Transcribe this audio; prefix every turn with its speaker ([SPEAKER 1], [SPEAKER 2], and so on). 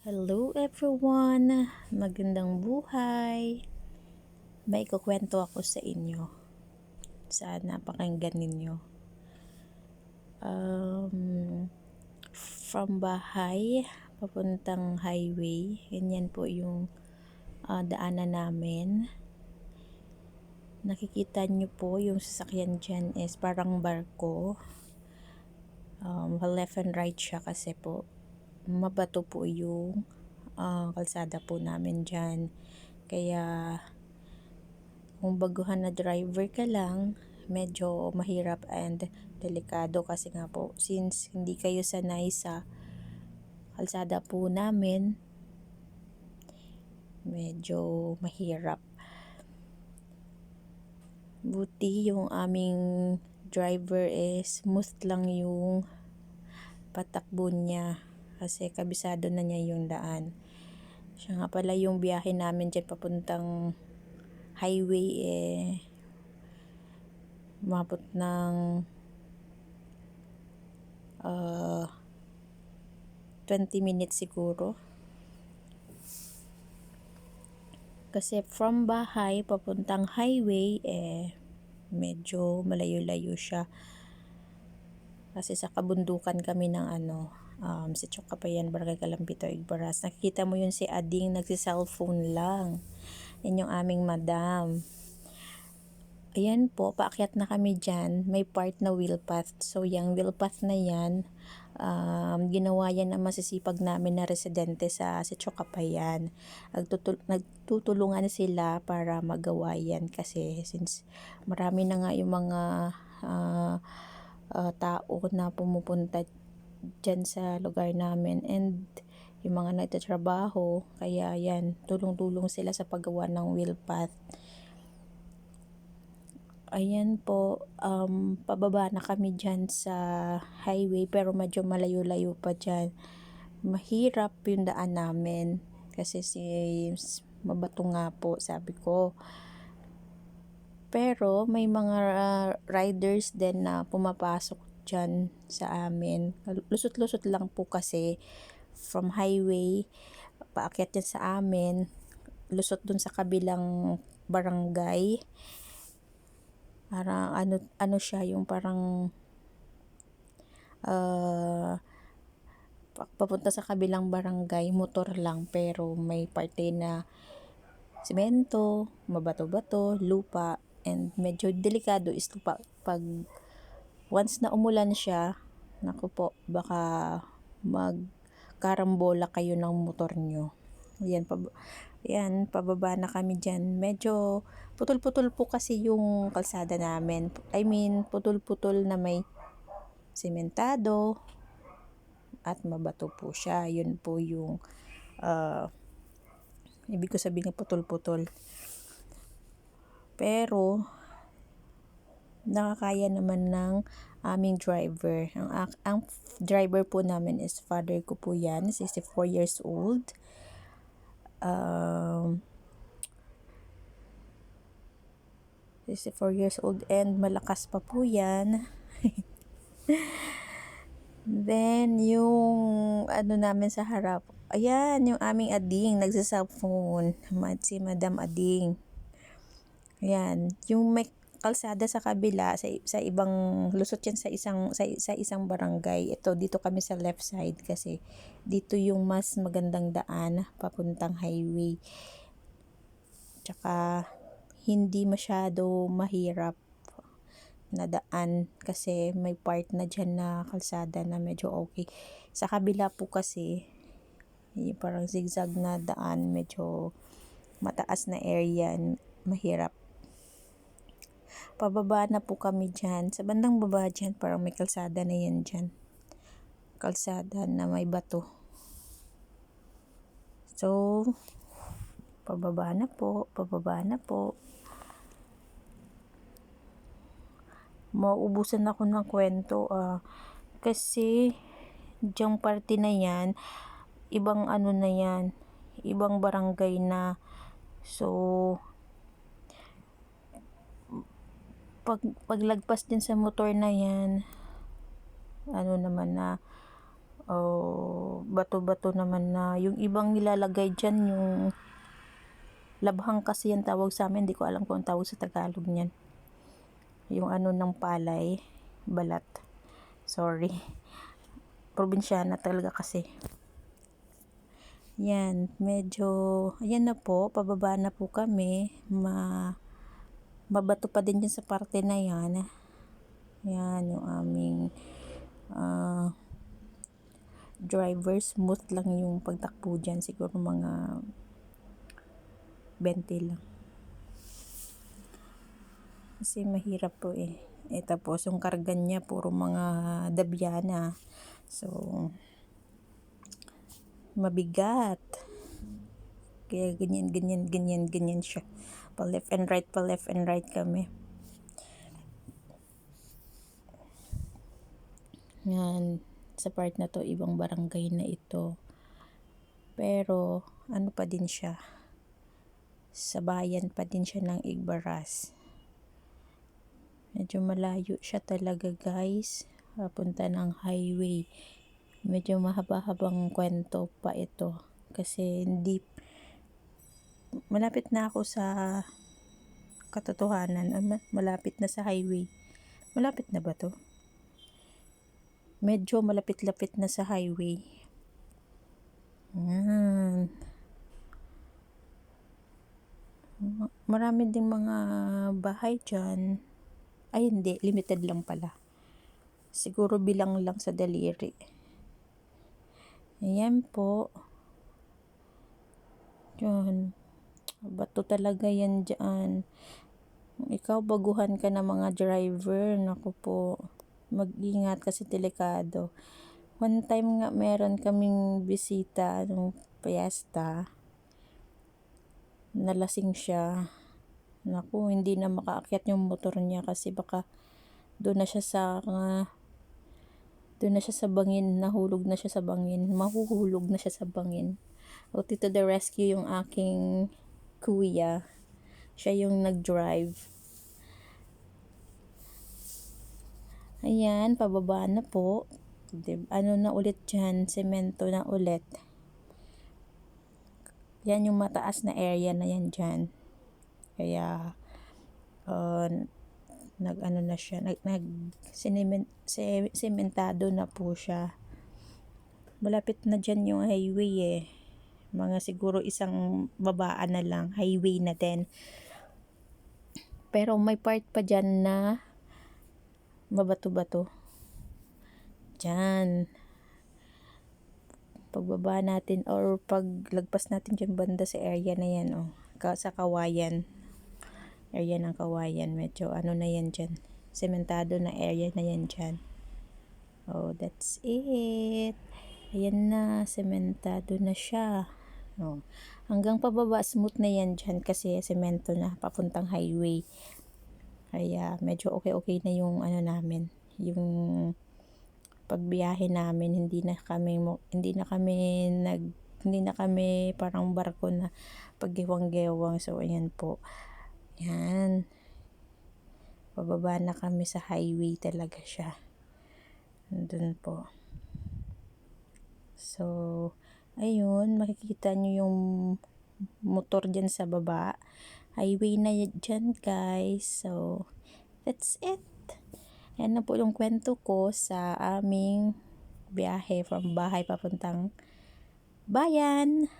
[SPEAKER 1] Hello everyone! Magandang buhay! May kukwento ako sa inyo. Sana pakinggan ninyo. From bahay, papuntang highway. Ganyan po yung daanan namin. Nakikita nyo po yung sasakyan dyan is parang barko. Left and right siya kasi po mabato po yung kalsada po namin dyan. Kaya kung baguhan na driver ka lang, medyo mahirap and delikado kasi nga po since hindi kayo sanay sa kalsada po namin, medyo mahirap. Buti yung aming driver is smooth lang yung patakbo niya kasi kabisado na niya yung daan. Siya nga pala yung biyahe namin dyan papuntang highway umabot ng 20 minutes siguro. Kasi from bahay papuntang highway medyo malayo-layo siya. Kasi sa kabundukan kami ng sa Chocapayan, Barangay Calampito, Igbaras. Nakikita mo yun si Ading nagsi-cellphone lang. Yan yung aming madam. Ayan po, paakyat na kami dyan. May part na wheelpath. So, yung wheelpath na yan, ginawa yan ang masisipag namin na residente sa Chocapayan. Nagtutulungan sila para magawa yan kasi since marami na nga yung mga tao na pumupunta dyan sa lugar namin and yung mga nagtatrabaho, kaya yan, tulong-tulong sila sa paggawa ng wheelpath. Ayan po, pababa na kami dyan sa highway pero medyo malayo-layo pa dyan. Mahirap yung daan namin kasi mabato nga po, sabi ko. Pero may mga riders din na pumapasok dyan sa amin. Lusot-lusot lang po kasi from highway, paakyat dyan sa amin, lusot dun sa kabilang barangay. Parang ano siya yung parang papunta sa kabilang barangay, motor lang pero may parte na semento, mabato-bato, lupa, and medyo delikado is lupa. Pag once na umulan siya, naku po, baka magkarambola kayo ng motor nyo. Yan, pababa na kami dyan. Medyo putol-putol po kasi yung kalsada namin. I mean, putol-putol na may sementado at mabato po siya. Yun po yung ibig ko sabihin ng putol-putol. Pero nakakaya naman ng aming driver. Ang driver po namin is father ko po yan, 64 years old. 64 years old and malakas pa po yan. Then yung namin sa harap, ayan yung aming Ading nagsa-cellphone, si Madam Ading. Ayan, yung may kalsada sa kabila sa ibang lusot yan sa isang barangay. Ito dito kami sa left side kasi dito yung mas magandang daan papuntang highway. Tsaka hindi masyado mahirap na daan kasi may part na dyan na kalsada na medyo okay. Sa kabila po kasi yung parang zigzag na daan, medyo mataas na area, mahirap. Pababa na po kami dyan. Sa bandang baba dyan, parang may kalsada na yan dyan. Kalsada na may bato. So, pababa na po. Mauubusan ako ng kwento kasi diyang parte na yan, ibang na yan, ibang barangay na. So, paglagpas din sa motor na yan, naman na bato-bato naman na yung ibang nilalagay dyan, yung labhang kasi yan tawag sa amin, hindi ko alam kung tawag sa Tagalog niyan. Yung ano ng palay, balat. Sorry. Probinsyana talaga kasi. Yan, medyo, ayan na po, pababa na po kami. Mabato pa din dyan sa parte na yan. Yan, yung aming driver, smooth lang yung pagtakbo dyan. Siguro mga 20 lang. Kasi mahirap po eh. Tapos yung kargan niya, puro mga dabyana. So, mabigat. Kaya ganyan siya. Pa left and right kami. Yan, sa part na to, ibang barangay na ito. Pero, ano pa din siya, sa bayan pa din siya ng Igbaras. Medyo malayo siya talaga guys, papunta ng highway. Medyo mahaba-habang kwento pa ito. Kasi hindi, malapit na ako sa katotohanan, malapit na sa highway. Malapit na ba to? Medyo malapit-lapit na sa highway. Marami ding mga bahay dyan. Ay hindi, limited lang pala. Siguro bilang lang sa daliri. Ayan po. Diyan. Bato talaga yan dyan. Ikaw, baguhan ka na mga driver. Naku po. Mag-ingat kasi delikado. One time nga meron kaming bisita nung piyesta. Nalasing siya. Naku, hindi na makaakyat yung motor niya kasi baka doon na siya sa bangin, nahulog na siya sa bangin, mahuhulog na siya sa bangin. Buti to the rescue yung aking kuya. Siya yung nag-drive. Ayan, pababa na po. Ano na ulit dyan, semento na ulit. Yan yung mataas na area na yan dyan. Kaya, nag-ano na siya, sementado na po siya. Malapit na dyan yung highway eh. Mga siguro isang babaan na lang, highway na din. Pero may part pa dyan na mabato-bato. Dyan. Pagbaba natin or paglagpas natin dyan banda sa area na yan, sa Kawayan. Area ng Kawayan. Medyo ano na yan dyan. Sementado na area na yan dyan. That's it. Ayan na, sementado na siya. Hanggang pababa, smooth na yan dyan kasi semento na, papuntang highway. Kaya medyo okay na yung ano namin, yung pagbiyahe namin. Hindi na kami parang barko na paggiwang-gewang. So ayan po. Yan. Pababa na kami sa highway talaga siya. Nandun po. So, ayun, makikita nyo yung motor dyan sa baba. Highway na dyan guys. So, that's it. Yan na po yung kwento ko sa aming biyahe from bahay papuntang bayan.